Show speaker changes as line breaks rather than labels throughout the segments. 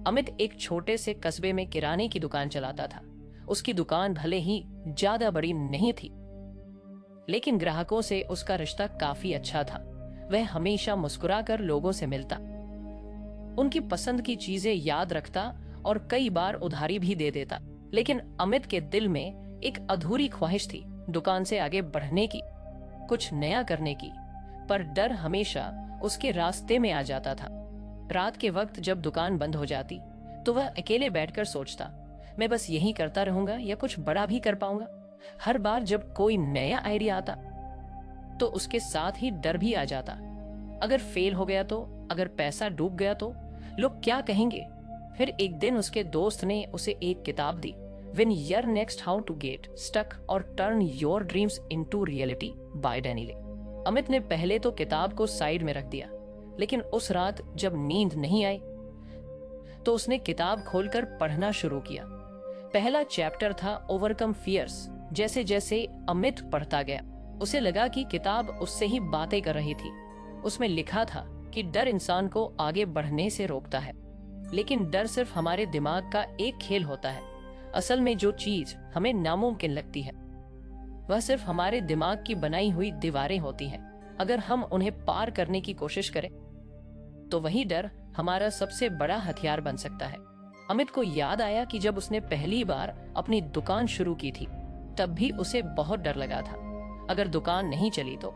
अमित एक छोटे से कस्बे में किराने की दुकान चलाता था। उसकी दुकान भले ही ज्यादा बड़ी नहीं थी, लेकिन ग्राहकों से उसका रिश्ता काफी अच्छा था। वह हमेशा मुस्कुराकर लोगों से मिलता, उनकी पसंद की चीजें याद रखता और कई बार उधारी भी दे देता। लेकिन अमित के दिल में एक अधूरी ख्वाहिश थी, दुकान से आगे बढ़ने की, कुछ नया करने की। पर डर हमेशा उसके रास्ते में आ जाता था। रात के वक्त जब दुकान बंद हो जाती तो वह अकेले बैठकर सोचता, मैं बस यही करता रहूंगा या कुछ बड़ा भी कर पाऊंगा। हर बार जब कोई नया आइडिया आता तो उसके साथ ही डर भी आ जाता। अगर फेल हो गया तो, अगर पैसा डूब गया तो लोग क्या कहेंगे। फिर एक दिन उसके दोस्त ने उसे एक किताब दी, When Your Next How to Get Stuck or Turn Your Dreams into Reality by Danny Lay। Amit ने पहले तो किताब को साइड में रख दिया, लेकिन उस रात जब नींद नहीं आई तो उसने किताब खोलकर पढ़ना शुरू किया। पहला चैप्टर था ओवरकम फियर्स। जैसे जैसे अमित पढ़ता गया उसे लगा कि किताब उससे ही बातें कर रही थी। उसमें लिखा था कि डर इंसान को आगे बढ़ने से रोकता है, लेकिन डर सिर्फ हमारे दिमाग का एक खेल होता है। असल में जो चीज हमें नामुमकिन लगती है वह सिर्फ हमारे दिमाग की बनाई हुई दीवारें होती हैं। अगर हम उन्हें पार करने की कोशिश करें तो वही डर हमारा सबसे बड़ा हथियार बन सकता है। अमित को याद आया कि जब उसने पहली बार अपनी दुकान शुरू की थी तब भी उसे बहुत डर लगा था, अगर दुकान नहीं चली तो।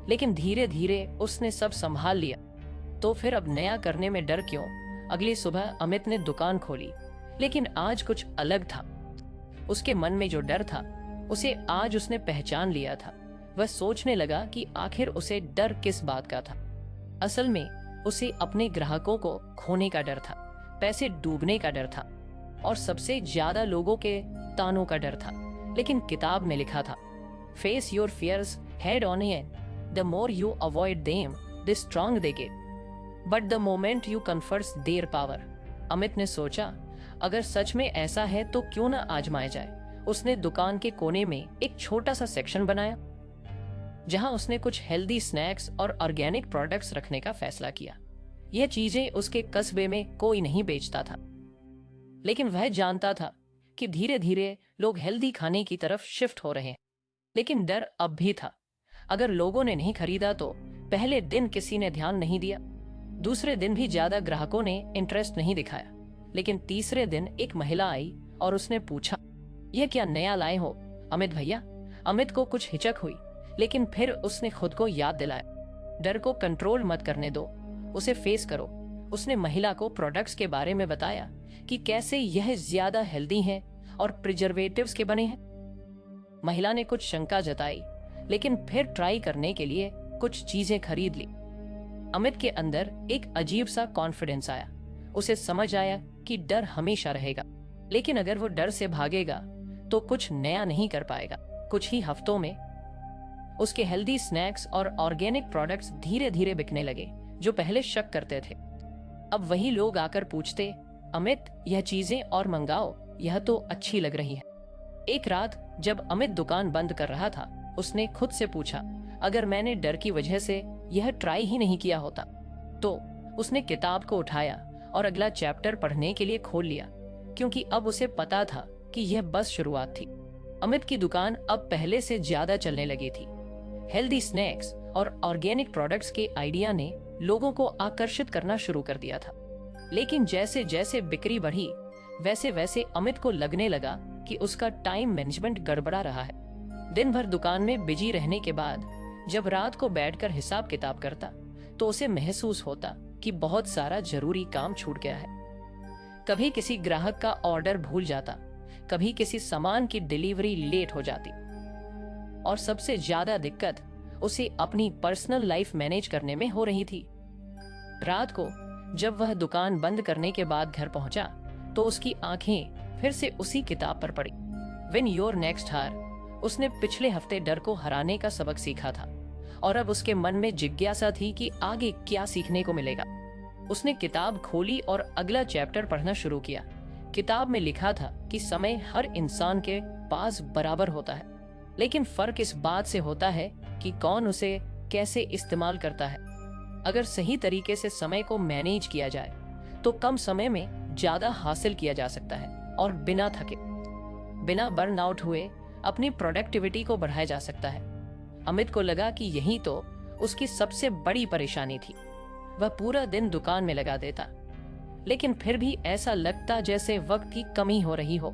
लेकिन धीरे धीरे उसने सब संभाल लिया। तो फिर अब नया करने में डर क्यों। अगली सुबह अमित ने दुकान खोली, लेकिन आज कुछ अलग था। उसके मन में जो डर था उसे आज उसने पहचान लिया था। वह सोचने लगा कि आखिर उसे डर किस बात का था। असल में उसे अपने ग्राहकों को खोने का डर था, पैसे डूबने का डर था और सबसे ज्यादा लोगों के तानों का डर था। लेकिन किताब में लिखा था, face your fears head on and the more you avoid them the strong they get but the moment you confront their power. Amit ने सोचा, अगर सच में ऐसा है तो क्यों ना आजमाया जाए। उसने दुकान के कोने में एक छोटा सा सेक्शन बनाया जहां उसने कुछ हेल्दी स्नैक्स और ऑर्गेनिक प्रोडक्ट्स रखने का फैसला किया। यह चीजें उसके कस्बे में कोई नहीं बेचता था, लेकिन वह जानता था कि धीरे धीरे लोग हेल्दी खाने की तरफ शिफ्ट हो रहे हैं। लेकिन डर अब भी था। अगर लोगों ने नहीं खरीदा तो पहले दिन किसी ने ध्यान नहीं दिया, दूसरे दिन भी ज्यादा ग्राहकों ने इंटरेस्ट नहीं दिखाया, लेकिन तीसरे दिन एक महिला आई और उसने पूछा, यह क्या नया लाए हो अमित भैया। अमित को कुछ हिचक हुई, लेकिन फिर उसने खुद को याद दिलाया, डर को कंट्रोल मत करने दो, उसे फेस करो। उसने महिला को प्रोडक्ट्स के बारे में बताया कि कैसे यह ज्यादा हेल्दी हैं और प्रिजर्वेटिव्स के बने हैं। महिला ने कुछ शंका जताई, लेकिन फिर ट्राई करने के लिए कुछ चीजें खरीद ली। अमित के अंदर एक अजीब सा कॉन्फिडेंस आया। उसे समझ आया कि डर हमेशा रहेगा, लेकिन अगर वो डर से भागेगा तो कुछ नया नहीं कर पाएगा। कुछ ही हफ्तों में उसके हेल्दी स्नैक्स और ऑर्गेनिक प्रोडक्ट्स धीरे धीरे बिकने लगे। जो पहले शक करते थे अब वही लोग आकर पूछते, अमित यह चीजें और मंगाओ, यह तो अच्छी लग रही है। एक रात जब अमित दुकान बंद कर रहा था उसने खुद से पूछा, अगर मैंने डर की वजह से यह ट्राई ही नहीं किया होता तो। उसने किताब को उठाया और अगला चैप्टर पढ़ने के लिए खोल लिया, क्योंकि अब उसे पता था कि यह बस शुरुआत थी। अमित की दुकान अब पहले से ज्यादा चलने लगी थी। हेल्दी स्नैक्स और ऑर्गेनिक प्रोडक्ट्स के आइडिया ने लोगों को आकर्षित करना शुरू कर दिया था। लेकिन जैसे जैसे बिक्री बढ़ी वैसे वैसे अमित को लगने लगा कि उसका टाइम मैनेजमेंट गड़बड़ा रहा है। दिन भर दुकान में बिजी रहने के बाद जब रात को बैठकर हिसाब किताब करता तो उसे महसूस होता कि बहुत सारा जरूरी काम छूट गया है। कभी किसी ग्राहक का ऑर्डर भूल जाता, कभी किसी सामान की डिलीवरी लेट हो जाती, और सबसे ज्यादा दिक्कत उसे अपनी पर्सनल लाइफ मैनेज करने में हो रही थी। रात को जब वह दुकान बंद करने के बाद घर पहुंचा तो उसकी आंखें फिर से उसी किताब पर पड़ी, विन योर नेक्स्ट हार। उसने पिछले हफ्ते डर को हराने का सबक सीखा था और अब उसके मन में जिज्ञासा थी कि आगे क्या सीखने को मिलेगा। उसने किताब खोली और अगला चैप्टर पढ़ना शुरू किया। किताब में लिखा था कि समय हर इंसान के पास बराबर होता है, लेकिन फर्क इस बात से होता है कि कौन उसे कैसे इस्तेमाल करता है। अगर सही तरीके से समय को मैनेज किया जाए तो कम समय में ज्यादा हासिल किया जा सकता है और बिना थके, बिना बर्नआउट हुए अपनी प्रोडक्टिविटी को बढ़ाया जा सकता है। अमित को लगा कि यही तो उसकी सबसे बड़ी परेशानी थी। वह पूरा दिन दुकान में लगा देता, लेकिन फिर भी ऐसा लगता जैसे वक्त की कमी हो रही हो।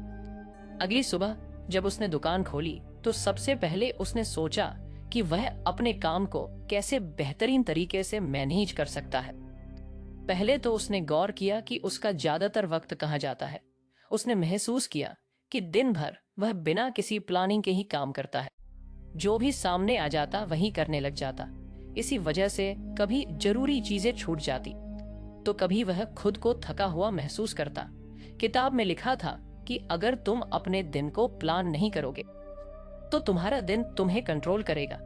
अगली सुबह जब उसने दुकान खोली तो सबसे पहले उसने सोचा कि वह अपने काम को कैसे बेहतरीन तरीके से मैनेज कर सकता है। पहले तो उसने गौर किया कि उसका ज्यादातर वक्त कहाँ जाता है। उसने महसूस किया कि दिन भर वह बिना किसी प्लानिंग के ही काम करता है। जो भी सामने आ जाता वही करने लग जाता। इसी वजह से कभी जरूरी चीजें छूट जाती तो कभी वह खुद को थका हुआ महसूस करता। किताब में लिखा था कि अगर तुम अपने दिन को प्लान नहीं करोगे तो तुम्हारा दिन तुम्हें कंट्रोल करेगा।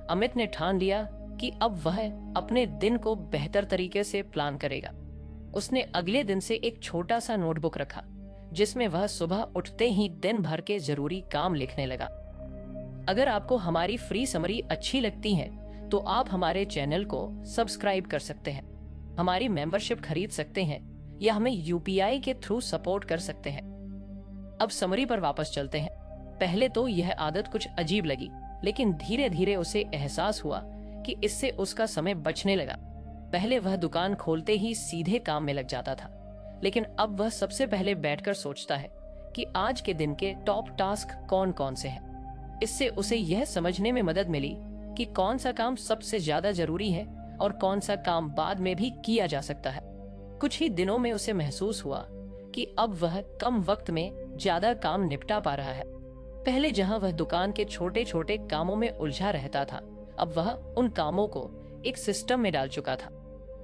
अमित ने ठान लिया कि अब वह अपने दिन को बेहतर तरीके से प्लान करेगा। उसने अगले दिन से एक छोटा सा नोटबुक रखा जिसमें वह सुबह उठते ही दिन भर के जरूरी काम लिखने लगा। अगर आपको हमारी फ्री समरी अच्छी लगती है तो आप हमारे चैनल को सब्सक्राइब कर सकते हैं, हमारी मेंबरशिप खरीद सकते हैं या हमें यूपीआई के थ्रू सपोर्ट कर सकते हैं। अब समरी पर वापस चलते हैं। पहले तो यह आदत कुछ अजीब लगी, लेकिन धीरे धीरे उसे एहसास हुआ कि इससे उसका समय बचने लगा। पहले वह दुकान खोलते ही सीधे काम में लग जाता था, लेकिन अब वह सबसे पहले बैठकर सोचता है कि आज के दिन के टॉप टास्क कौन कौन से हैं। इससे उसे यह समझने में मदद मिली कि कौन सा काम सबसे ज्यादा जरूरी है और कौन सा काम बाद में भी किया जा सकता है। कुछ ही दिनों में उसे महसूस हुआ कि अब वह कम वक्त में ज्यादा काम निपटा पा रहा है। पहले जहां वह दुकान के छोटे छोटे कामों में उलझा रहता था, अब वह उन कामों को एक सिस्टम में डाल चुका था।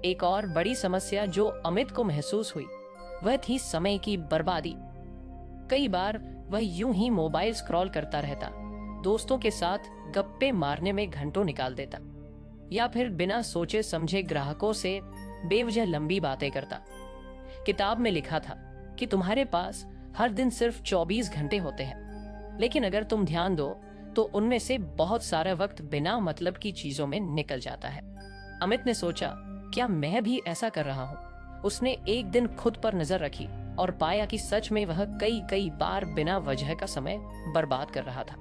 एक और बड़ी समस्या जो अमित को महसूस हुई वह थी समय की बर्बादी। कई बार वह यूं ही मोबाइल स्क्रॉल करता रहता, दोस्तों के साथ गप्पे मारने में घंटों निकाल देता या फिर बिना सोचे समझे ग्राहकों से बेवजह लंबी बातें करता। किताब में लिखा था कि तुम्हारे पास हर दिन सिर्फ 24 घंटे होते हैं, लेकिन अगर तुम ध्यान दो तो उनमें से बहुत सारा वक्त बिना मतलब की चीजों में निकल जाता है। अमित ने सोचा, क्या मैं भी ऐसा कर रहा हूँ? उसने एक दिन खुद पर नजर रखी और पाया कि सच में वह कई कई बार बिना वजह का समय बर्बाद कर रहा था।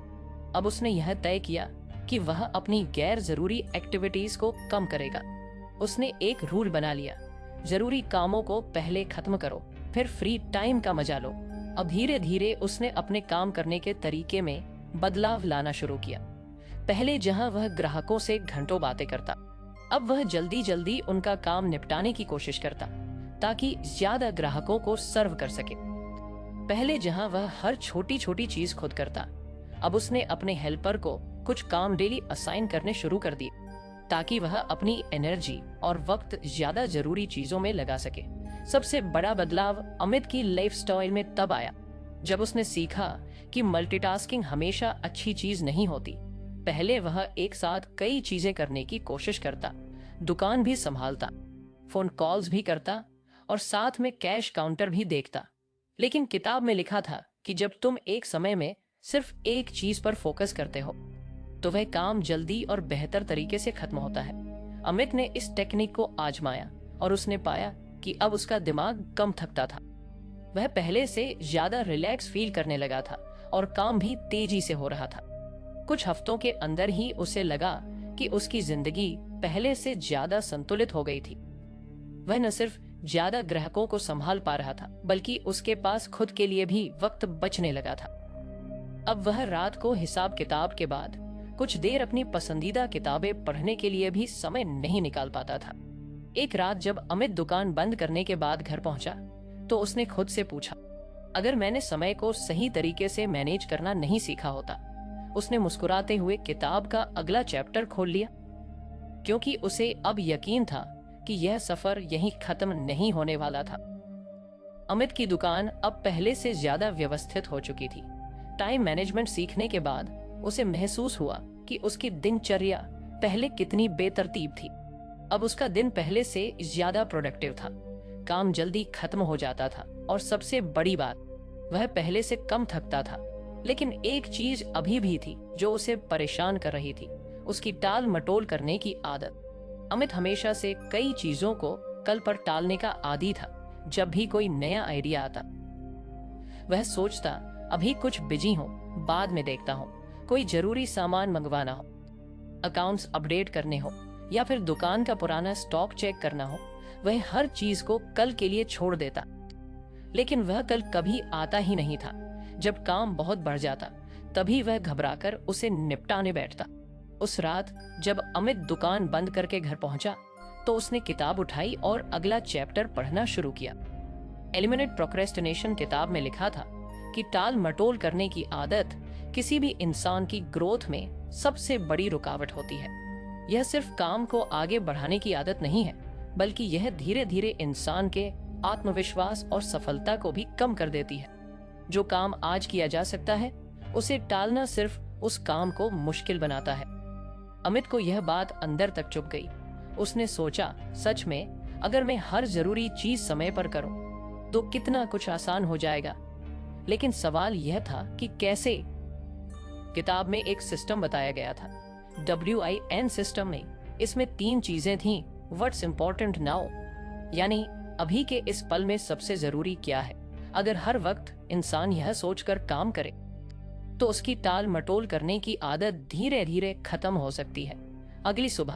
अब उसने यह तय किया कि वह अपनी गैर जरूरी एक्टिविटीज को कम करेगा। उसने एक रूल बना लिया, जरूरी कामों को पहले खत्म करो, फिर फ्री टाइम का मजा लो। अब धीरे धीरे उसने अपने काम करने के तरीके में बदलाव लाना शुरू किया। पहले जहां वह ग्राहकों से घंटों बातें करता, अब वह जल्दी जल्दी उनका काम निपटाने की कोशिश करता ताकि ज्यादा ग्राहकों को सर्व कर सके। पहले जहां वह हर छोटी छोटी चीज खुद करता, अब उसने अपने हेल्पर को कुछ काम डेली असाइन करने शुरू कर दिए ताकि वह अपनी एनर्जी और वक्त ज्यादा जरूरी चीजों में लगा सके। सबसे बड़ा बदलाव अमित की लाइफस्टाइल में तब आया जब उसने सीखा कि मल्टीटास्किंग हमेशा अच्छी चीज नहीं होती। पहले वह एक साथ कई चीजें करने की कोशिश करता, दुकान भी संभालता, फोन कॉल्स भी करता और साथ में कैश काउंटर भी देखता। लेकिन किताब में लिखा था कि जब तुम एक समय में सिर्फ एक चीज पर फोकस करते हो तो वह काम जल्दी और बेहतर तरीके से खत्म होता है। अमित ने इस टेक्निक को आजमाया और उसने पाया कि अब उसका दिमाग कम थकता था। वह पहले से ज्यादा रिलैक्स फील करने लगा था और काम भी तेजी से हो रहा था। कुछ हफ्तों के अंदर ही उसे लगा कि उसकी जिंदगी पहले से ज्यादा संतुलित हो गई थी। वह न सिर्फ ज्यादा ग्राहकों को संभाल पा रहा था, बल्कि उसके पास खुद के लिए भी वक्त बचने लगा था। अब वह रात को हिसाब किताब के बाद कुछ देर अपनी पसंदीदा किताबें पढ़ने के लिए भी समय नहीं निकाल पाता था। एक रात जब अमित दुकान बंद करने के बाद घर पहुंचा तो उसने खुद से पूछा, अगर मैंने समय को सही तरीके से मैनेज करना नहीं सीखा होता। उसने मुस्कुराते हुए किताब का अगला चैप्टर खोल लिया, क्योंकि उसे अब यकीन था कि यह सफर यहीं खत्म नहीं होने वाला था। अमित की दुकान अब पहले से ज्यादा व्यवस्थित हो चुकी थी। टाइम मैनेजमेंट सीखने के बाद उसे महसूस हुआ कि उसकी दिनचर्या पहले कितनी बेतरतीब थी। अब उसका दिन पहले से ज्यादा प्रोडक्टिव था, काम जल्दी खत्म हो जाता था और सबसे बड़ी बात, वह पहले से कम थकता था। लेकिन एक चीज अभी भी थी जो उसे परेशान कर रही थी, उसकी टाल मटोल करने की आदत। अमित हमेशा से कई चीजों को कल पर टालने का आदी था, जब भी कोई नया आइडिया आता। वह सोचता, अभी कुछ बिजी हूं, बाद में देखता हूं। कोई जरूरी सामान मंगवाना हो, अकाउंट्स अपडेट करने हो, या फिर दुकान का पुराना स्टॉक चेक करना हो, वह हर चीज को कल के लिए छोड़ देता। लेकिन वह कल कभी आता ही नहीं था। जब काम बहुत बढ़ जाता, तभी वह घबराकर उसे निपटाने बैठता। उस रात जब अमित दुकान बंद करके घर पहुंचा, तो उसने किताब उठाई और अगला चैप्टर पढ़ना शुरू किया। एलिमिनेट प्रोक्रेस्टिनेशन किताब में लिखा था कि टाल मटोल करने की आदत किसी भी इंसान की ग्रोथ में सबसे बड़ी रुकावट होती है। यह सिर्फ काम को आगे बढ़ाने की आदत नहीं है, बल्कि यह धीरे धीरे इंसान के आत्मविश्वास और सफलता को भी कम कर देती है। जो काम आज किया जा सकता है, उसे टालना सिर्फ उस काम को मुश्किल बनाता है। अमित को यह बात अंदर तक चुभ गई। उसने सोचा, सच में अगर मैं हर जरूरी चीज समय पर करूं, तो कितना कुछ आसान हो जाएगा। लेकिन सवाल यह था कि कैसे। किताब में एक सिस्टम बताया गया था, WIN सिस्टम में। इसमें 3 चीजें थीं। व्हाट्स इम्पोर्टेंट नाउ, यानी अभी के इस पल में सबसे जरूरी क्या है। अगर हर वक्त इंसान यह सोचकर काम करे, तो उसकी टाल मटोल करने की आदत धीरे धीरे खत्म हो सकती है। अगली सुबह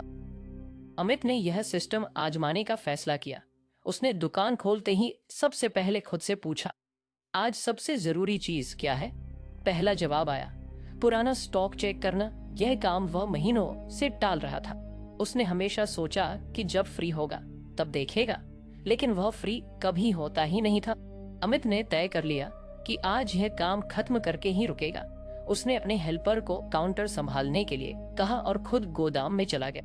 अमित ने यह सिस्टम आजमाने का फैसला किया। उसने दुकान खोलते ही सबसे पहले खुद से पूछा, आज सबसे जरूरी चीज क्या है। पहला जवाब आया, पुराना स्टॉक चेक करना। यह काम वह महीनों से टाल रहा था। उसने हमेशा सोचा कि जब फ्री होगा तब देखेगा, लेकिन वह फ्री कभी होता ही नहीं था। अमित ने तय कर लिया कि आज यह काम खत्म करके ही रुकेगा। उसने अपने हेल्पर को काउंटर संभालने के लिए कहा और खुद गोदाम में चला गया।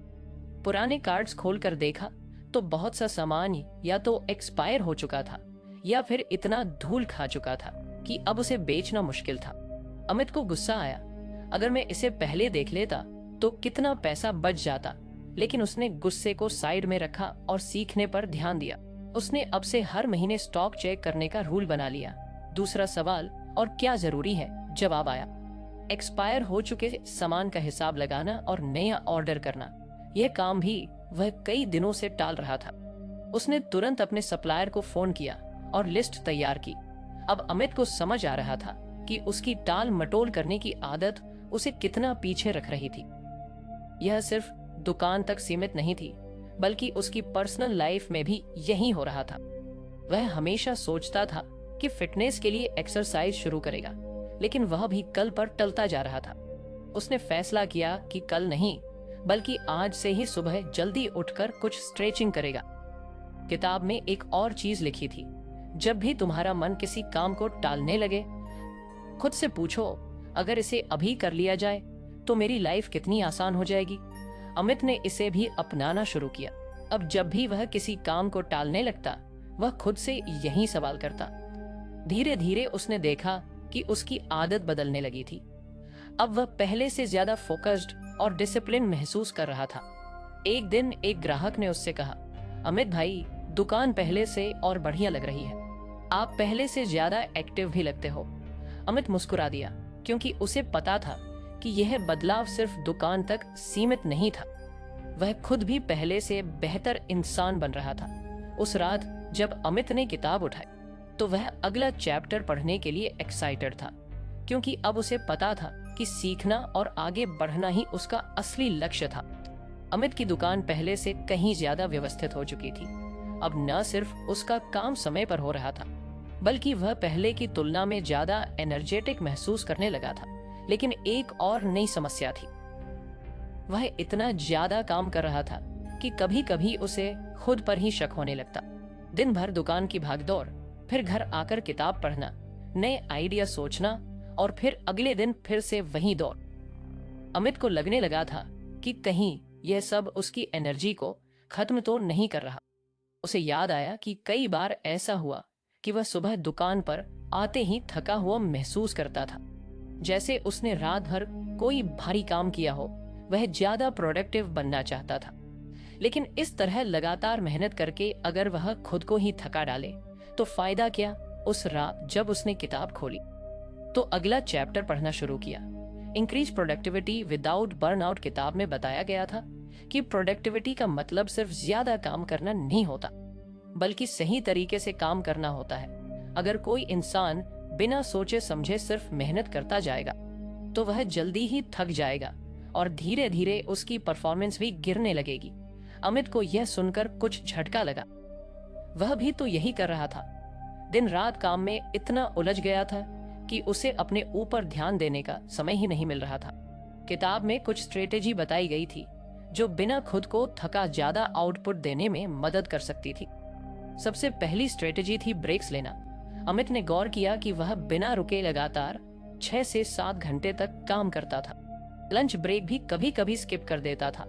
पुराने कार्ड्स खोलकर देखा तो बहुत सा सामान या तो एक्सपायर हो चुका था, या फिर इतना धूल खा चुका था कि अब उसे बेचना मुश्किल था। अमित को गुस्सा आया, अगर मैं इसे पहले देख लेता तो कितना पैसा बच जाता। लेकिन उसने गुस्से को साइड में रखा और सीखने पर ध्यान दिया। उसने अब से हर महीने स्टॉक चेक करने का रूल बना लिया। दूसरा सवाल, और क्या जरूरी है, जवाब आया, एक्सपायर हो चुके सामान का हिसाब लगाना और नया ऑर्डर करना। यह काम भी वह कई दिनों से टाल रहा था। उसने तुरंत अपने सप्लायर को फोन किया और लिस्ट तैयार की। अब अमित को समझ आ रहा था कि उसकी टाल मटोल करने की आदत उसे कितना पीछे रख रही थी। यह सिर्फ दुकान तक सीमित नहीं थी, बल्कि उसकी पर्सनल लाइफ में भी यही हो रहा था। वह हमेशा सोचता था कि फिटनेस के लिए एक्सरसाइज शुरू करेगा, लेकिन वह भी कल पर टलता जा रहा था। उसने फैसला किया कि कल नहीं, बल्कि आज से ही सुबह जल्दी उठकर कुछ स्ट्रेचिंग करेगा। किताब में एक और चीज लिखी थी, जब भी तुम्हारा मन किसी काम को टालने लगे, खुद से पूछो, अगर इसे अभी कर लिया जाए तो मेरी लाइफ कितनी आसान हो जाएगी। अमित ने इसे भी अपनाना शुरू किया। अब जब भी वह किसी काम को टालने लगता, वह खुद से यही सवाल करता। धीरे धीरे उसने देखा कि उसकी आदत बदलने लगी थी। अब वह पहले से ज्यादा फोकस्ड और डिसिप्लिन महसूस कर रहा था। एक दिन एक ग्राहक ने उससे कहा, अमित भाई, दुकान पहले से और बढ़िया लग रही है। आप पहले से ज्यादा एक्टिव भी लगते हो। अमित मुस्कुरा दिया, क्योंकि उसे पता था कि यह बदलाव सिर्फ दुकान तक सीमित नहीं था। वह खुद भी पहले से बेहतर इंसान बन रहा था। उस रात जब अमित ने किताब उठाई, तो वह अगला चैप्टर पढ़ने के लिए एक्साइटेड था, क्योंकि अब उसे पता था कि सीखना और आगे बढ़ना ही उसका असली लक्ष्य था। अमित की दुकान पहले से कहीं ज्यादा व्यवस्थित हो चुकी थी। अब न सिर्फ उसका काम समय पर हो रहा था, बल्कि वह पहले की तुलना में ज्यादा एनर्जेटिक महसूस करने लगा था। लेकिन एक और नई समस्या थी। वह इतना ज्यादा काम कर रहा था कि कभी कभी उसे खुद पर ही शक होने लगता। दिन भर दुकान की भागदौड़, फिर घर आकर किताब पढ़ना, नए आइडिया सोचना, और फिर अगले दिन फिर से वही दौड़। अमित को लगने लगा था कि कहीं यह सब उसकी एनर्जी को खत्म तो नहीं कर रहा। उसे याद आया कि कई बार ऐसा हुआ कि वह सुबह दुकान पर आते ही थका हुआ महसूस करता था, जैसे उसने रात भर कोई भारी काम किया हो। वह ज्यादा प्रोडक्टिव बनना चाहता था, लेकिन इस तरह लगातार मेहनत करके अगर वह खुद को ही थका डाले तो फायदा क्या। उस रात जब उसने किताब खोली तो अगला चैप्टर पढ़ना शुरू किया, इंक्रीज प्रोडक्टिविटी विदाउट बर्नआउट। किताब में बताया गया था कि प्रोडक्टिविटी का मतलब सिर्फ ज्यादा काम करना नहीं होता, बल्कि सही तरीके से काम करना होता है। अगर कोई इंसान बिना सोचे समझे सिर्फ मेहनत करता जाएगा तो वह जल्दी ही थक जाएगा और धीरे धीरे उसकी परफॉर्मेंस भी गिरने लगेगी। अमित को यह सुनकर कुछ झटका लगा। वह भी तो यही कर रहा था। दिन रात काम में इतना उलझ गया था कि उसे अपने ऊपर ध्यान देने का समय ही नहीं मिल रहा था। किताब में कुछ स्ट्रेटेजी बताई गई थी जो बिना खुद को थका ज्यादा आउटपुट देने में मदद कर सकती थी। सबसे पहली स्ट्रेटेजी थी ब्रेक्स लेना। अमित ने गौर किया कि वह बिना रुके लगातार 6 से 7 घंटे तक काम करता था। लंच ब्रेक भी कभी कभी स्किप कर देता था।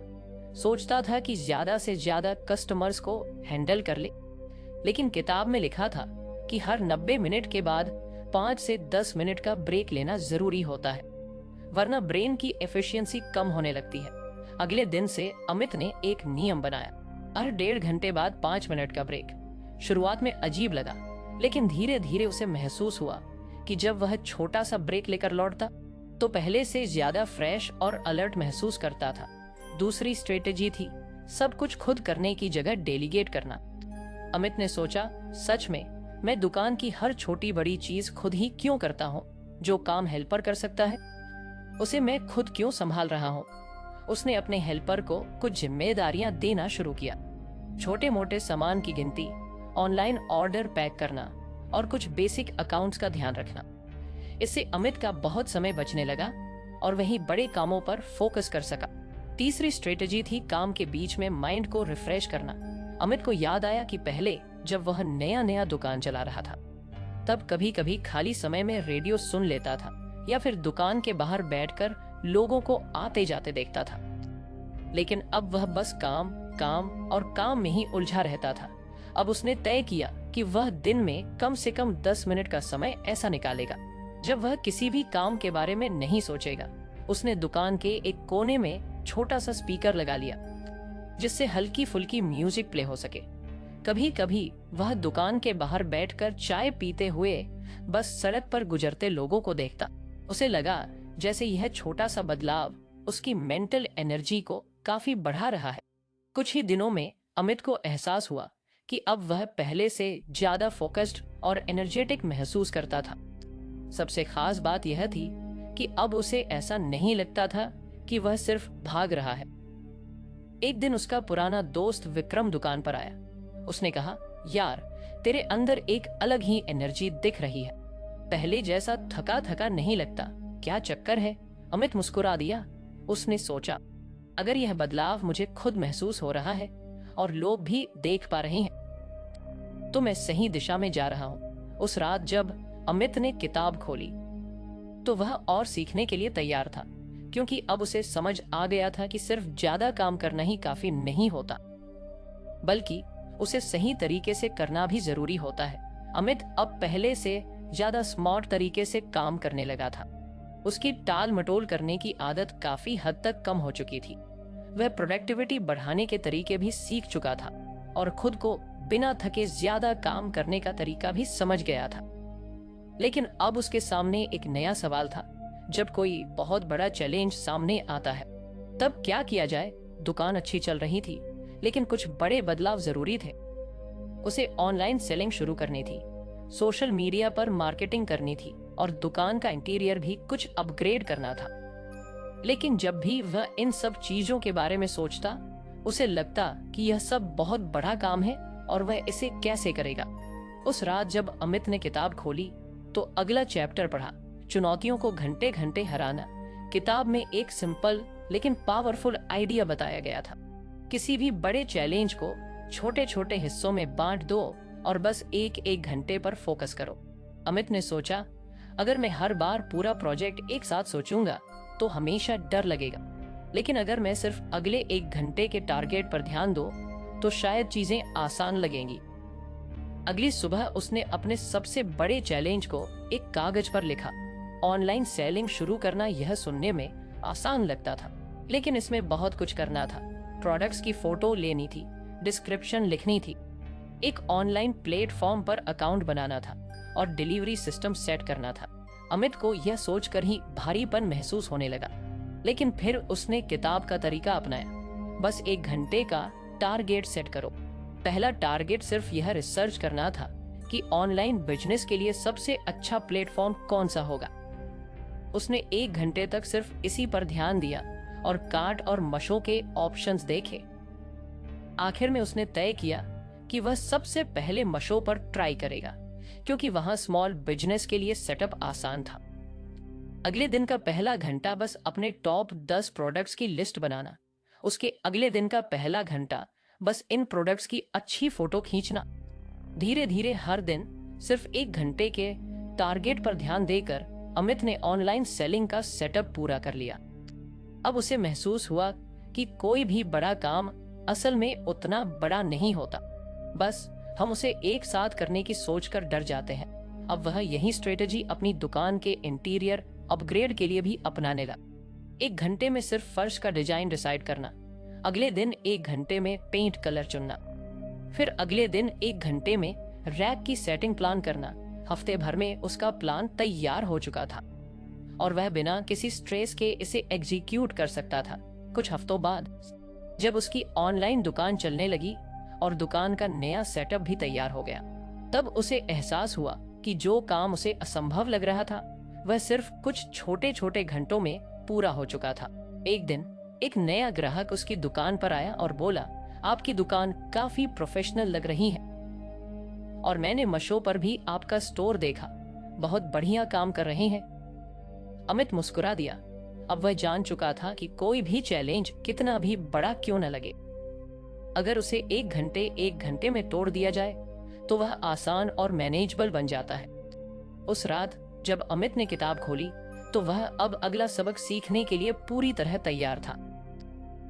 सोचता था कि ज्यादा से ज्यादा कस्टमर्स को हैंडल कर ले, लेकिन किताब में लिखा था कि हर 90 मिनट के बाद 5 से 10 मिनट का ब्रेक लेना जरूरी होता है, वरना ब्रेन की एफिशिएंसी कम होने लगती है। अगले दिन से अमित ने एक नियम बनाया, हर 1.5 घंटे बाद 5 मिनट का ब्रेक। शुरुआत में अजीब लगा, लेकिन धीरे धीरे उसे महसूस हुआ कि जब वह छोटा सा ब्रेक लेकर लौटता तो पहले से ज्यादा फ्रेश और अलर्ट महसूस करता था। दूसरी स्ट्रेटेजी थी सब कुछ खुद करने की जगह डेलीगेट करना। अमित ने सोचा, सच में मैं दुकान की हर छोटी बड़ी चीज खुद ही क्यों करता हूँ? जो काम हेल्पर कर सकता है उसे मैं खुद क्यों संभाल रहा हूँ? उसने अपने हेल्पर को कुछ जिम्मेदारियां देना शुरू किया। छोटे मोटे सामान की गिनती, ऑनलाइन ऑर्डर पैक करना और कुछ बेसिक अकाउंट्स का ध्यान रखना। इससे अमित का बहुत समय बचने लगा और वही बड़े कामों पर फोकस कर सका। तीसरी स्ट्रेटेजी थी काम के बीच में माइंड को रिफ्रेश करना। अमित को याद आया कि पहले जब वह नया नया दुकान चला रहा था तब कभी कभी खाली समय में रेडियो सुन लेता था या फिर दुकान के बाहर बैठकर लोगों को आते जाते देखता था। लेकिन अब वह बस काम काम और काम में ही उलझा रहता था। अब उसने तय किया कि वह दिन में कम से कम 10 मिनट का समय ऐसा निकालेगा जब वह किसी भी काम के बारे में नहीं सोचेगा। उसने दुकान के एक कोने में छोटा सा स्पीकर लगा लिया जिससे हल्की फुल्की म्यूजिक प्ले हो सके। कभी कभी वह दुकान के बाहर बैठकर चाय पीते हुए बस सड़क पर गुजरते लोगों को देखता। उसे लगा जैसे यह छोटा सा बदलाव उसकी मेंटल एनर्जी को काफी बढ़ा रहा है। कुछ ही दिनों में अमित को एहसास हुआ कि अब वह पहले से ज्यादा फोकस्ड और एनर्जेटिक महसूस करता था। सबसे खास बात यह थी कि अब उसे ऐसा नहीं लगता था कि वह सिर्फ भाग रहा है। एक दिन उसका पुराना दोस्त विक्रम दुकान पर आया। उसने कहा, यार तेरे अंदर एक अलग ही एनर्जी दिख रही है, पहले जैसा थका थका नहीं लगता, क्या चक्कर है? अमित मुस्कुरा दिया। उसने सोचा, अगर यह बदलाव मुझे खुद महसूस हो रहा है और लोग भी देख पा रहे हैं तो मैं सही दिशा में जा रहा हूँ। उस रात जब अमित ने किताब खोली तो वह और सीखने के लिए तैयार था, क्योंकि अब उसे समझ आ गया था कि सिर्फ ज्यादा काम करना ही काफी नहीं होता, बल्कि उसे सही तरीके से करना भी जरूरी होता है। अमित अब पहले से ज्यादा स्मार्ट तरीके से काम करने लगा था। उसकी टाल मटोल करने की आदत काफी हद तक कम हो चुकी थी। वह प्रोडक्टिविटी बढ़ाने के तरीके भी सीख चुका था और खुद को बिना थके ज्यादा काम करने का तरीका भी समझ गया था। लेकिन अब उसके सामने एक नया सवाल था। जब कोई बहुत बड़ा चैलेंज सामने आता है तब क्या किया जाए? दुकान अच्छी चल रही थी, लेकिन कुछ बड़े बदलाव जरूरी थे। उसे ऑनलाइन सेलिंग शुरू करनी थी, सोशल मीडिया पर मार्केटिंग करनी थी और दुकान का इंटीरियर भी कुछ अपग्रेड करना था। लेकिन जब भी वह इन सब चीजों के बारे में सोचता, उसे लगता कि यह सब बहुत बड़ा काम है और वह इसे कैसे करेगा। उस रात जब अमित ने किताब खोली तो अगला चैप्टर पढ़ा, चुनौतियों को घंटे घंटे हराना। किताब में एक सिंपल लेकिन पावरफुल आइडिया बताया गया था। किसी भी बड़े चैलेंज को छोटे छोटे हिस्सों में बांट दो और बस एक एक घंटे पर फोकस करो। अमित ने सोचा, अगर मैं हर बार पूरा प्रोजेक्ट एक साथ सोचूंगा तो हमेशा डर लगेगा, लेकिन अगर मैं सिर्फ अगले एक घंटे के टारगेट पर ध्यान दो तो शायद चीजें आसान लगेंगी। अगली सुबह उसने अपने सबसे बड़े चैलेंज को एक कागज पर लिखा। ऑनलाइन सेलिंग शुरू करना यह सुनने में आसान लगता था, लेकिन इसमें बहुत कुछ करना था। प्रोडक्ट्स की फोटो लेनी थी, डिस्क्रिप्शन लिखनी थी, एक ऑनलाइन प्लेटफॉर्म पर अकाउंट बनाना था और डिलीवरी सिस्टम सेट करना था। अमित को यह सोचकर ही भारीपन महसूस होने लगा, लेकिन फिर उसने किताब का तरीका अपनाया। बस एक घंटे का टारगेट सेट करो, पहला टारगेट सिर्फ यह रिसर्च करना था कि ऑनलाइन बिजनेस के लिए सबसे अच्छा प्लेटफॉर्म कौन सा होगा। उसने 1 घंटे तक सिर्फ इसी पर ध्यान दिया और कार्ट और मशों के ऑप्शंस देखे। आखिर में उसने तय किया कि वह सबसे पहले मशों पर ट्राई करेगा, क्योंकि वहां स्मॉल बिजनेस के लिए सेटअप आसान था। अगले दिन का पहला घंटा बस अपने टॉप 10 प्रोडक्ट्स की लिस्ट बनाना, उसके अगले दिन का पहला घंटा बस इन प्रोडक्ट्स की अच्छी फोटो खींचना। धीरे धीरे हर दिन सिर्फ 1 घंटे के टारगेट पर ध्यान देकर अमित ने ऑनलाइन सेलिंग का सेटअप पूरा कर लिया। अब उसे महसूस हुआ कि कोई भी बड़ा काम असल में उतना बड़ा नहीं होता, बस हम उसे एक साथ करने की सोचकर डर जाते हैं। अब वह यही स्ट्रेटेजी अपनी दुकान के इंटीरियर अपग्रेड के लिए भी अपनाने लगा। 1 घंटे में सिर्फ फर्श का डिजाइन डिसाइड करना, अगले दिन 1 घंटे में पेंट कलर चुनना, फिर अगले दिन 1 घंटे में रैक की सेटिंग प्लान करना। हफ्ते भर में उसका प्लान तैयार हो चुका था और वह बिना किसी स्ट्रेस के इसे एग्जीक्यूट कर सकता था। कुछ हफ्तों बाद जब उसकी ऑनलाइन दुकान चलने लगी और दुकान का नया सेटअप भी तैयार हो गया, तब उसे एहसास हुआ कि जो काम उसे असंभव लग रहा था वह सिर्फ कुछ छोटे छोटे घंटों में पूरा हो चुका था। एक दिन एक नया ग्राहक उसकी दुकान पर आया और बोला, आपकी दुकान काफी प्रोफेशनल लग रही है और मैंने मशों पर भी आपका स्टोर देखा, बहुत बढ़िया काम कर रहे हैं। अमित मुस्कुरा दिया। अब वह जान चुका था कि कोई भी चैलेंज कितना भी बड़ा क्यों न लगे, अगर उसे 1 घंटे में तोड़ दिया जाए तो वह आसान और मैनेजेबल बन जाता है। उस रात जब अमित ने किताब खोली तो वह अब अगला सबक सीखने के लिए पूरी तरह तैयार था।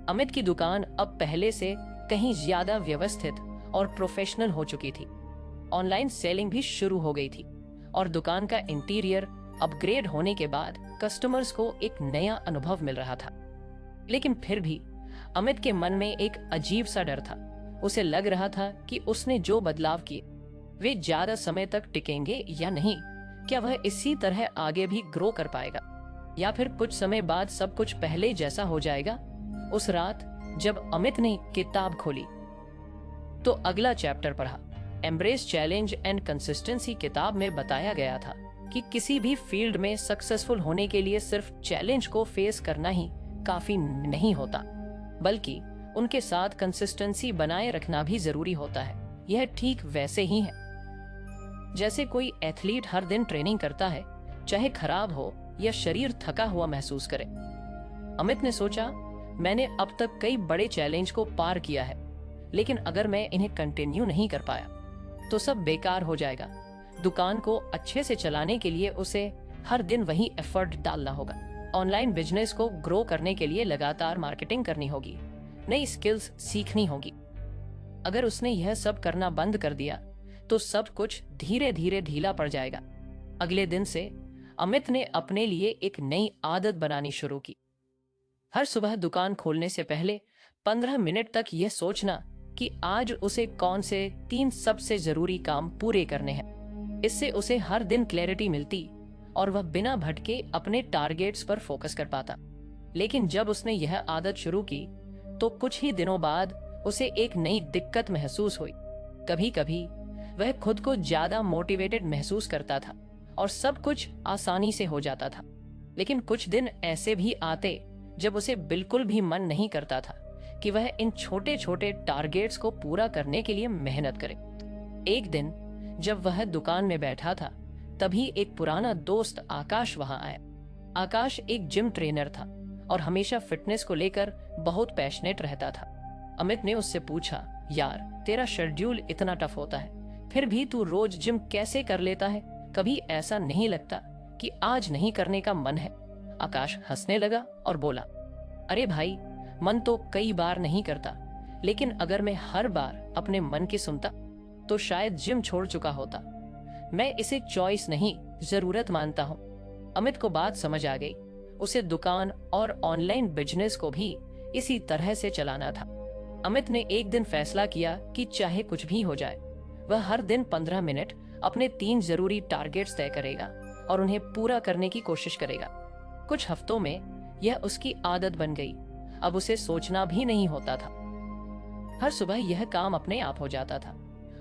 अमित की दुकान अब पहले से कहीं ज्यादा व्यवस्थित और प्रोफेशनल हो चुकी थी। ऑनलाइन सेलिंग भी शुरू हो गई थी और दुकान का इंटीरियर अपग्रेड होने के बाद कस्टमर्स को एक नया अनुभव मिल रहा था। लेकिन फिर भी अमित के मन में एक अजीब सा डर था। उसे लग रहा था कि उसने जो बदलाव किए वे ज्यादा समय तक टिकेंगे या नहीं। क्या वह इसी तरह आगे भी ग्रो कर पाएगा या फिर कुछ समय बाद सब कुछ पहले जैसा हो जाएगा। उस रात जब अमित ने किताब खोली तो अगला चैप्टर पढ़ा। एम्ब्रेस चैलेंज एंड कंसिस्टेंसी किताब में बताया गया था कि किसी भी फील्ड में सक्सेसफुल होने के लिए सिर्फ चैलेंज को फेस करना ही काफी नहीं होता, बल्कि उनके साथ कंसिस्टेंसी बनाए रखना भी जरूरी होता है। यह ठीक वैसे ही है जैसे कोई एथलीट हर दिन ट्रेनिंग करता है, चाहे खराब हो या शरीर थका हुआ महसूस करे। अमित ने सोचा, मैंने अब तक कई बड़े चैलेंज को पार किया है, लेकिन अगर मैं इन्हें कंटिन्यू नहीं कर पाया तो सब बेकार हो जाएगा। दुकान को अच्छे से चलाने के लिए उसे हर दिन वही एफर्ट डालना होगा। ऑनलाइन बिजनेस को ग्रो करने के लिए लगातार मार्केटिंग करनी होगी, नई स्किल्स सीखनी होगी। अगर उसने यह सब करना बंद कर दिया तो सब कुछ धीरे धीरे ढीला पड़ जाएगा। अगले दिन से अमित ने अपने लिए एक नई आदत बनानी शुरू की। हर सुबह दुकान खोलने से पहले 15 मिनट तक यह सोचना कि आज उसे कौन से 3 सबसे जरूरी काम पूरे करने हैं। इससे उसे हर दिन क्लैरिटी मिलती और वह बिना भटके अपने टारगेट्स पर फोकस कर पाता। लेकिन जब उसने यह आदत शुरू की तो कुछ ही दिनों बाद उसे एक नई दिक्कत महसूस हुई। कभी कभी वह खुद को ज्यादा मोटिवेटेड महसूस करता था और सब कुछ आसानी से हो जाता था, लेकिन कुछ दिन ऐसे भी आते जब उसे बिल्कुल भी मन नहीं करता था कि वह इन छोटे छोटे टारगेट्स को पूरा करने के लिए मेहनत करे। एक दिन जब वह दुकान में बैठा था, तभी एक पुराना दोस्त आकाश वहां आया। आकाश एक जिम ट्रेनर था और हमेशा फिटनेस को लेकर बहुत पैशनेट रहता था। अमित ने उससे पूछा, यार तेरा शेड्यूल इतना टफ होता है, फिर भी तू रोज जिम कैसे कर लेता है? कभी ऐसा नहीं लगता कि आज नहीं करने का मन है? आकाश हंसने लगा और बोला, अरे भाई, मन तो कई बार नहीं करता, लेकिन अगर मैं हर बार अपने मन की सुनता तो शायद जिम छोड़ चुका होता। मैं इसे चॉइस नहीं, जरूरत मानता हूँ। अमित को बात समझ आ गई। उसे दुकान और ऑनलाइन बिजनेस को भी इसी तरह से चलाना था। अमित ने एक दिन फैसला किया कि चाहे कुछ भी हो जाए, वह हर दिन 15 मिनट अपने 3 जरूरी टारगेट्स तय करेगा और उन्हें पूरा करने की कोशिश करेगा। कुछ हफ्तों में यह उसकी आदत बन गई। अब उसे सोचना भी नहीं होता था। हर सुबह यह काम अपने आप हो जाता था।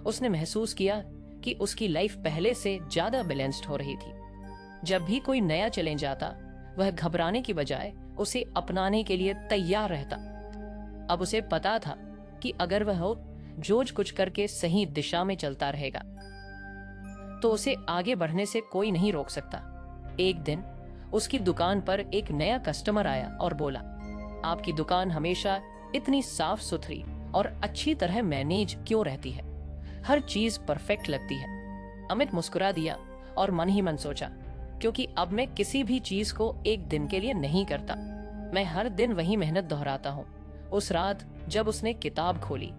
उसने महसूस किया कि उसकी लाइफ पहले से ज्यादा बैलेंस्ड हो रही थी। जब भी कोई नया चैलेंज आता, वह घबराने की बजाय उसे अपनाने के लिए तैयार रहता। अब उसे पता था कि अगर वह रोज कुछ करके सही दिशा में चलता रहेगा तो उसे आगे बढ़ने से कोई नहीं रोक सकता। एक दिन उसकी दुकान पर एक नया कस्टमर आया और बोला, आपकी दुकान हमेशा इतनी साफ सुथरी और अच्छी तरह मैनेज क्यों रहती है? हर चीज परफेक्ट लगती है। अमित मुस्कुरा दिया और मन ही मन सोचा, क्योंकि अब मैं किसी भी चीज को एक दिन के लिए नहीं करता, मैं हर दिन वही मेहनत दोहराता हूँ। उस रात जब उसने किताब खोली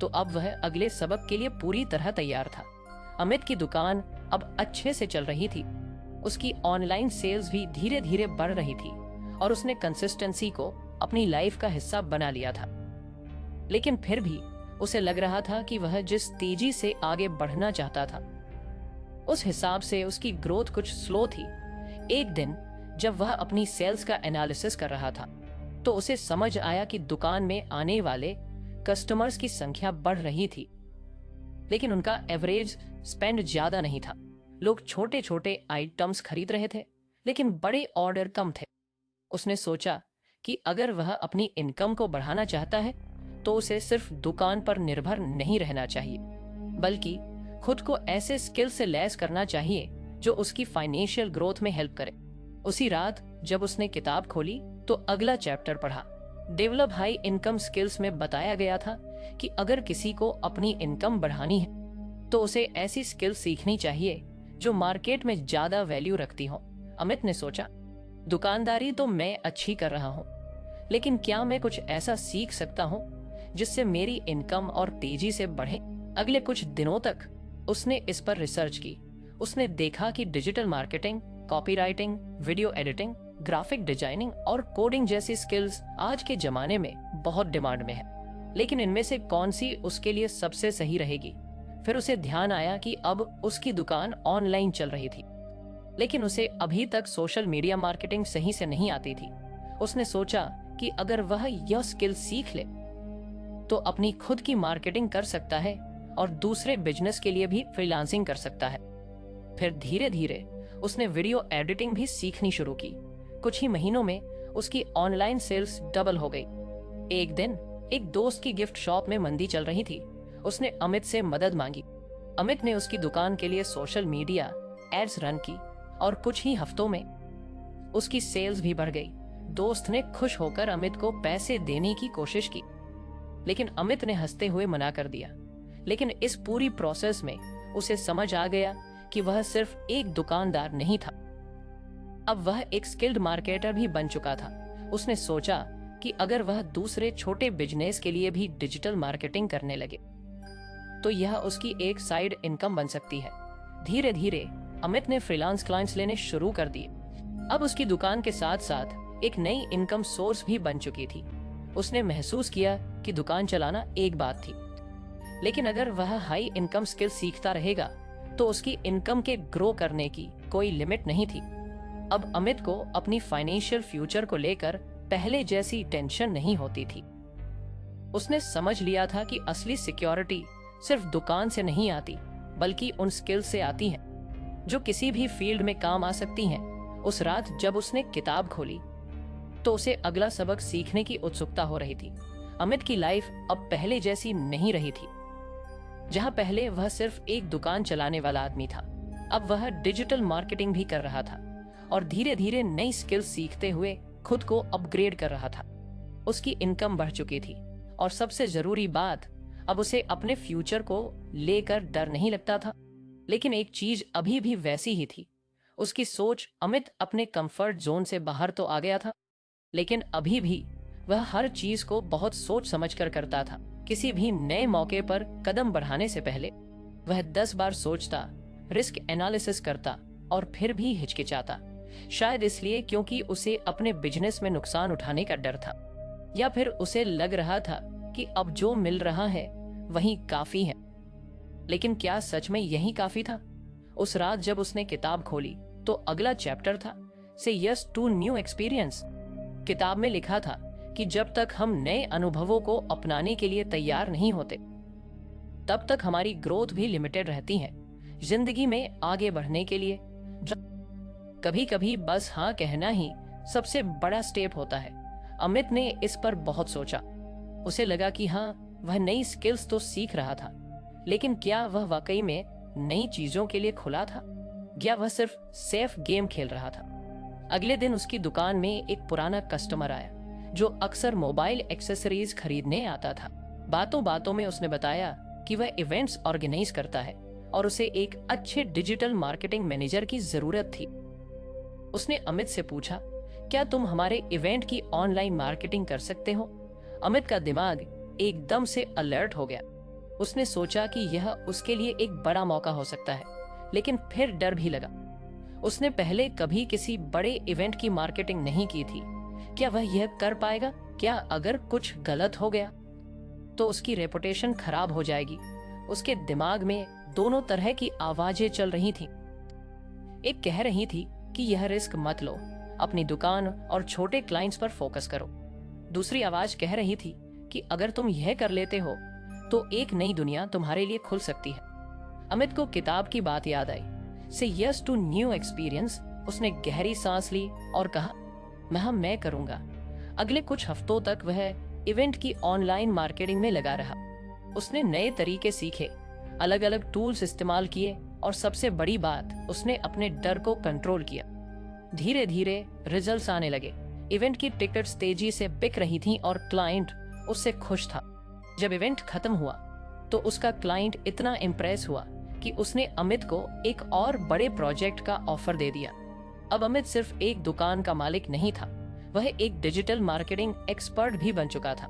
तो अब वह अगले सबक के लिए पूरी तरह तैयार था। अमित की दुकान अब अच्छे से चल रही थी। उसकी ऑनलाइन सेल्स भी धीरे धीरे बढ़ रही थी और उसने कंसिस्टेंसी को अपनी लाइफ का हिस्सा बना लिया था। लेकिन फिर भी उसे लग रहा था कि वह जिस तेजी से आगे बढ़ना चाहता था, उस हिसाब से उसकी ग्रोथ कुछ स्लो थी। एक दिन जब वह अपनी सेल्स का एनालिसिस कर रहा था तो उसे समझ आया कि दुकान में आने वाले कस्टमर्स की संख्या बढ़ रही थी, लेकिन उनका एवरेज स्पेंड ज्यादा नहीं था। लोग छोटे छोटे आइटम्स खरीद रहे थे, लेकिन बड़े ऑर्डर कम थे। उसने सोचा कि अगर वह अपनी इनकम को बढ़ाना चाहता है तो उसे सिर्फ दुकान पर निर्भर नहीं रहना चाहिए, बल्कि खुद को ऐसे स्किल से लैस करना चाहिए जो उसकी फाइनेंशियल ग्रोथ में हेल्प करे। उसी रात जब उसने किताब खोली तो अगला चैप्टर पढ़ा। डेवलप हाई इनकम स्किल्स में बताया गया था कि अगर किसी को अपनी इनकम बढ़ानी है तो उसे ऐसी स्किल सीखनी चाहिए जो मार्केट में ज्यादा वैल्यू रखती हो। अमित ने सोचा, दुकानदारी तो मैं अच्छी कर रहा हूँ, लेकिन क्या मैं कुछ ऐसा सीख सकता हूँ जिससे मेरी इनकम और तेजी से बढ़े? अगले कुछ दिनों तक उसने इस पर रिसर्च की। उसने देखा कि digital marketing, copywriting, video editing, graphic designing और कोडिंग जैसी स्किल्स आज के जमाने में बहुत डिमांड में है, लेकिन इनमें से कौन सी उसके लिए सबसे सही रहेगी? फिर उसे ध्यान आया कि अब उसकी दुकान ऑनलाइन चल रही थी, लेकिन उसे अभी तक सोशल मीडिया मार्केटिंग सही से नहीं आती थी। उसने सोचा कि अगर वह यह स्किल सीख ले तो अपनी खुद की मार्केटिंग कर सकता है और दूसरे बिजनेस के लिए भी फ्रीलांसिंग कर सकता है। फिर धीरे धीरे उसने वीडियो एडिटिंग भी सीखनी शुरू की। कुछ ही महीनों में उसकी ऑनलाइन सेल्स डबल हो गई। एक दिन एक दोस्त की गिफ्ट शॉप में मंदी चल रही थी। उसने अमित से मदद मांगी। अमित ने उसकी दुकान के लिए सोशल मीडिया एड्स रन की और कुछ ही हफ्तों में उसकी सेल्स भी बढ़ गई। दोस्त ने खुश होकर अमित को पैसे देने की कोशिश की, लेकिन अमित ने हंसते हुए मना कर दिया। लेकिन इस पूरी प्रोसेस में उसे समझ आ गया कि वह सिर्फ एक दुकानदार नहीं था, अब वह एक स्किल्ड मार्केटर भी बन चुका था। उसने सोचा कि अगर वह दूसरे छोटे बिजनेस के लिए भी डिजिटल मार्केटिंग करने लगे तो यह उसकी एक साइड इनकम बन सकती है। धीरे धीरे अमित ने फ्रीलांस क्लाइंट्स लेने शुरू कर दिए। अब उसकी दुकान के साथ साथ एक नई इनकम सोर्स भी बन चुकी थी। उसने महसूस किया कि दुकान चलाना एक बात थी, लेकिन अगर वह हाई इनकम स्किल सीखता रहेगा तो उसकी इनकम के ग्रो करने की कोई लिमिट नहीं थी। अब अमित को अपनी फाइनेंशियल फ्यूचर को लेकर पहले जैसी टेंशन नहीं होती थी। उसने समझ लिया था कि असली सिक्योरिटी सिर्फ दुकान से नहीं आती, बल्कि उन स्किल्स से आती हैं जो किसी भी फील्ड में काम आ सकती हैं। उस रात जब उसने किताब खोली तो उसे अगला सबक सीखने की उत्सुकता हो रही थी। अमित की लाइफ अब पहले जैसी नहीं रही थी। जहां पहले वह सिर्फ एक दुकान चलाने वाला आदमी था, अब वह डिजिटल मार्केटिंग भी कर रहा था और धीरे धीरे नई स्किल्स सीखते हुए खुद को अपग्रेड कर रहा था। उसकी इनकम बढ़ चुकी थी और सबसे जरूरी बात, अब उसे अपने फ्यूचर को लेकर डर नहीं लगता था। लेकिन एक चीज अभी भी वैसी ही थी, उसकी सोच। अमित अपने कंफर्ट जोन से बाहर तो आ गया था, लेकिन अभी भी वह हर चीज को बहुत सोच समझकर करता था। किसी भी नए मौके पर कदम बढ़ाने से पहले वह 10 बार सोचता, रिस्क एनालिसिस करता और फिर भी हिचकिचाता। शायद इसलिए क्योंकि उसे अपने बिजनेस में नुकसान उठाने का डर था, या फिर उसे लग रहा था कि अब जो मिल रहा है वही काफी है। लेकिन क्या सच में यही काफी था? उस रात जब उसने किताब खोली तो अगला चैप्टर था, से यस टू न्यू एक्सपीरियंस। किताब में लिखा था कि कि जब तक हम नए अनुभवों को अपनाने के लिए तैयार नहीं होते, तब तक हमारी ग्रोथ भी लिमिटेड रहती है। जिंदगी में आगे बढ़ने के लिए कभी कभी बस हाँ कहना ही सबसे बड़ा स्टेप होता है। अमित ने इस पर बहुत सोचा। उसे लगा कि हाँ, वह नई स्किल्स तो सीख रहा था, लेकिन क्या वह वाकई में नई चीजों के लिए खुला था, या वह सिर्फ सेफ गेम खेल रहा था। अगले दिन उसकी दुकान में एक पुराना कस्टमर आया जो अक्सर मोबाइल एक्सेसरीज खरीदने आता था। बातों बातों में उसने बताया कि वह इवेंट्स ऑर्गेनाइज करता है और उसे एक अच्छे डिजिटल मार्केटिंग मैनेजर की जरूरत थी। उसने अमित से पूछा, क्या तुम हमारे इवेंट की ऑनलाइन मार्केटिंग कर सकते हो? अमित का दिमाग एकदम से अलर्ट हो गया। उसने सोचा कि यह उसके लिए एक बड़ा मौका हो सकता है, लेकिन फिर डर भी लगा। उसने पहले कभी किसी बड़े इवेंट की मार्केटिंग नहीं की थी। क्या वह यह कर पाएगा? क्या अगर कुछ गलत हो गया तो उसकी रेपुटेशन खराब हो जाएगी? उसके दिमाग में दोनों तरह की आवाजें चल रही थीं। एक कह रही थी कि यह रिस्क मत लो, अपनी दुकान और छोटे क्लाइंट्स पर फोकस करो। दूसरी आवाज कह रही थी कि अगर तुम यह कर लेते हो तो एक नई दुनिया तुम्हारे लिए खुल सकती है। अमित को किताब की बात याद आई। से यस टू न्यू एक्सपीरियंस। उसने गहरी सांस ली और कहा, मैं करूंगा। अगले कुछ हफ्तों तक वह इवेंट की ऑनलाइन मार्केटिंग में लगा रहा। उसने नए तरीके सीखे, अलग अलग टूल्स इस्तेमाल किए और सबसे बड़ी बात, उसने अपने डर को कंट्रोल किया। धीरे धीरे रिजल्ट्स आने लगे। इवेंट की टिकट्स तेजी से बिक रही थीं और क्लाइंट उससे खुश था। जब इवेंट खत्म हुआ तो उसका क्लाइंट इतना इम्प्रेस हुआ कि उसने अमित को एक और बड़े प्रोजेक्ट का ऑफर दे दिया। अब अमित सिर्फ एक दुकान का मालिक नहीं था, वह एक डिजिटल मार्केटिंग एक्सपर्ट भी बन चुका था।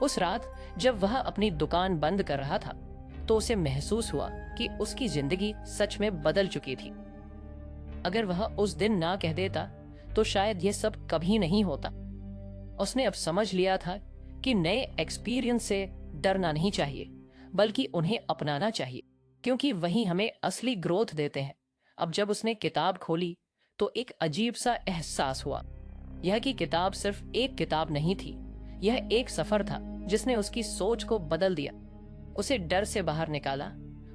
उस रात जब वह अपनी दुकान बंद कर रहा था तो उसे महसूस हुआ कि उसकी जिंदगी सच में बदल चुकी थी। अगर वह उस दिन ना कह देता तो शायद यह सब कभी नहीं होता। उसने अब समझ लिया था कि नए एक्सपीरियंस से डरना नहीं चाहिए, बल्कि उन्हें अपनाना चाहिए, क्योंकि वही हमें असली ग्रोथ देते हैं। अब जब उसने किताब खोली तो एक अजीब सा एहसास हुआ। यह कि किताब सिर्फ एक किताब नहीं थी, यह एक सफर था जिसने उसकी सोच को बदल दिया। उसे डर से बाहर निकाला,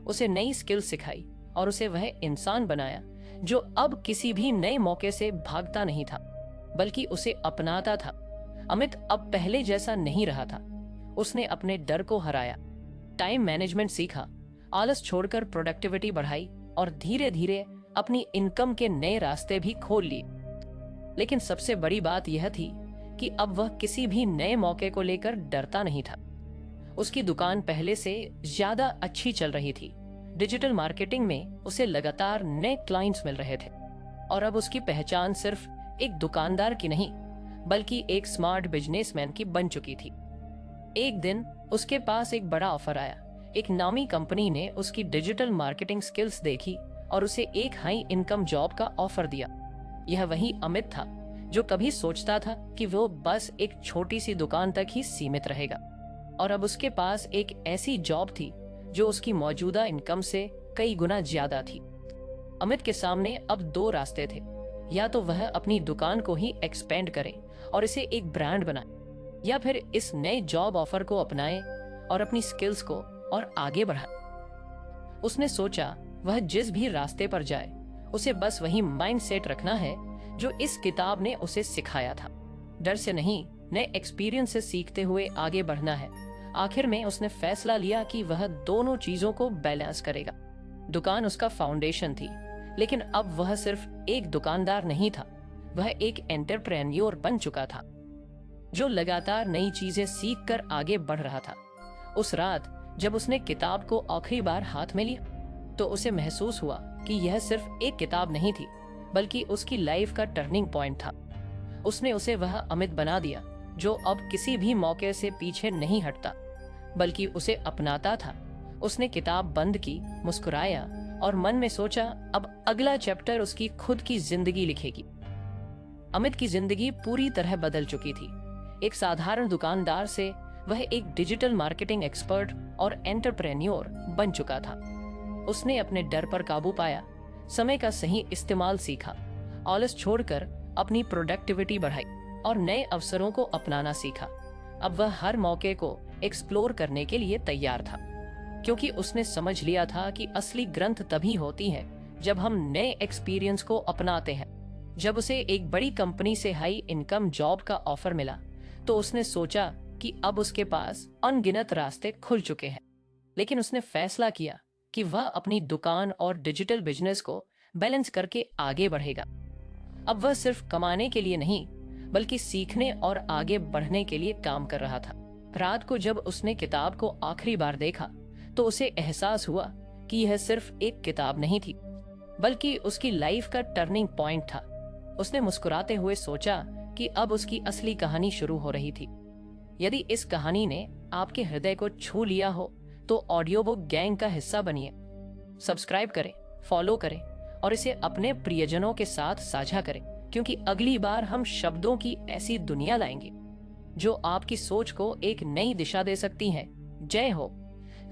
उसे नई स्किल सिखाई और उसे वह इंसान बनाया जो अब किसी भी नए मौके से भागता नहीं था, बल्कि उसे अपनाता था। अमित अब पहले जैसा नहीं रहा था। उसने अपने डर को हराया, टाइम मैनेजमेंट सीखा, आलस छोड़कर प्रोडक्टिविटी बढ़ाई और धीरे धीरे अपनी इनकम के नए रास्ते भी खोल लिए। लेकिन सबसे बड़ी बात यह थी कि अब वह किसी भी नए मौके को लेकर डरता नहीं था। उसकी दुकान पहले से ज्यादा अच्छी चल रही थी। डिजिटल मार्केटिंग में उसे लगातार नए क्लाइंट्स मिल रहे थे और अब उसकी पहचान सिर्फ एक दुकानदार की नहीं, बल्कि एक स्मार्ट बिजनेसमैन की बन चुकी थी। एक दिन उसके पास एक बड़ा ऑफर आया। एक नामी कंपनी ने उसकी डिजिटल मार्केटिंग स्किल्स देखी और उसे एक हाई इनकम जॉब का ऑफर दिया। यह वही अमित था जो कभी सोचता था कि वो बस एक छोटी सी दुकान तक ही सीमित रहेगा, और अब उसके पास एक ऐसी जॉब थी जो उसकी मौजूदा इनकम से कई गुना ज्यादा थी। अमित के सामने अब दो रास्ते थे, या तो वह अपनी दुकान को ही एक्सपेंड करे और इसे एक ब्रांड बनाए, या फिर इस नए जॉब ऑफर को अपनाए और अपनी स्किल्स को और आगे बढ़ाए। उसने सोचा वह जिस भी रास्ते पर जाए उसे बस वही माइंडसेट रखना है जो इस किताब ने उसे सिखाया था। डर से नहीं, नए एक्सपीरियंस से सीखते हुए आगे बढ़ना है। आखिर में उसने फैसला लिया कि वह दोनों चीजों को बैलेंस करेगा। दुकान उसका फाउंडेशन थी, लेकिन अब वह सिर्फ एक दुकानदार नहीं था, वह एक एंटरप्रेन्योर बन चुका था जो लगातार नई चीजें सीखकर आगे बढ़ रहा था। उस रात जब उसने किताब को आखिरी बार हाथ में लिया तो उसे महसूस हुआ कि यह सिर्फ एक किताब नहीं थी, बल्कि उसकी लाइफ का टर्निंग पॉइंट था। उसने उसे वह अमित बना दिया जो अब किसी भी मौके से पीछे नहीं हटता, बल्कि उसे अपनाता था। उसने किताब बंद की, मुस्कुराया और मन में सोचा अब अगला चैप्टर उसकी खुद की जिंदगी लिखेगी। अमित की जिंदगी पूरी तरह बदल चुकी थी। एक साधारण दुकानदार से वह एक डिजिटल मार्केटिंग एक्सपर्ट और एंटरप्रेन्योर बन चुका था। उसने अपने डर पर काबू पाया, समय का सही इस्तेमाल सीखा, आलस छोड़कर अपनी प्रोडक्टिविटी बढ़ाई और नए अवसरों को अपनाना सीखा। अब वह हर मौके को एक्सप्लोर करने के लिए तैयार था, क्योंकि उसने समझ लिया था कि असली ग्रंथ तभी होती है जब हम नए एक्सपीरियंस को अपनाते हैं। जब उसे एक बड़ी कंपनी से हाई इनकम जॉब का ऑफर मिला तो उसने सोचा कि अब उसके पास अनगिनत रास्ते खुल चुके हैं। लेकिन उसने फैसला किया कि वह अपनी दुकान और डिजिटल बिजनेस को बैलेंस करके आगे बढ़ेगा। अब वह सिर्फ कमाने के लिए नहीं, बल्कि सीखने और आगे बढ़ने के लिए काम कर रहा था। रात को जब उसने किताब को आखिरी बार देखा तो उसे एहसास हुआ कि यह सिर्फ एक किताब नहीं थी, बल्कि उसकी लाइफ का टर्निंग पॉइंट था। उसने मुस्कुराते हुए सोचा कि अब उसकी असली कहानी शुरू हो रही थी। यदि इस कहानी ने आपके हृदय को छू लिया हो तो ऑडियो बुक गैंग का हिस्सा बनिए। सब्सक्राइब करें, फॉलो करें और इसे अपने प्रियजनों के साथ साझा करें, क्योंकि अगली बार हम शब्दों की ऐसी दुनिया लाएंगे जो आपकी सोच को एक नई दिशा दे सकती है। जय हो।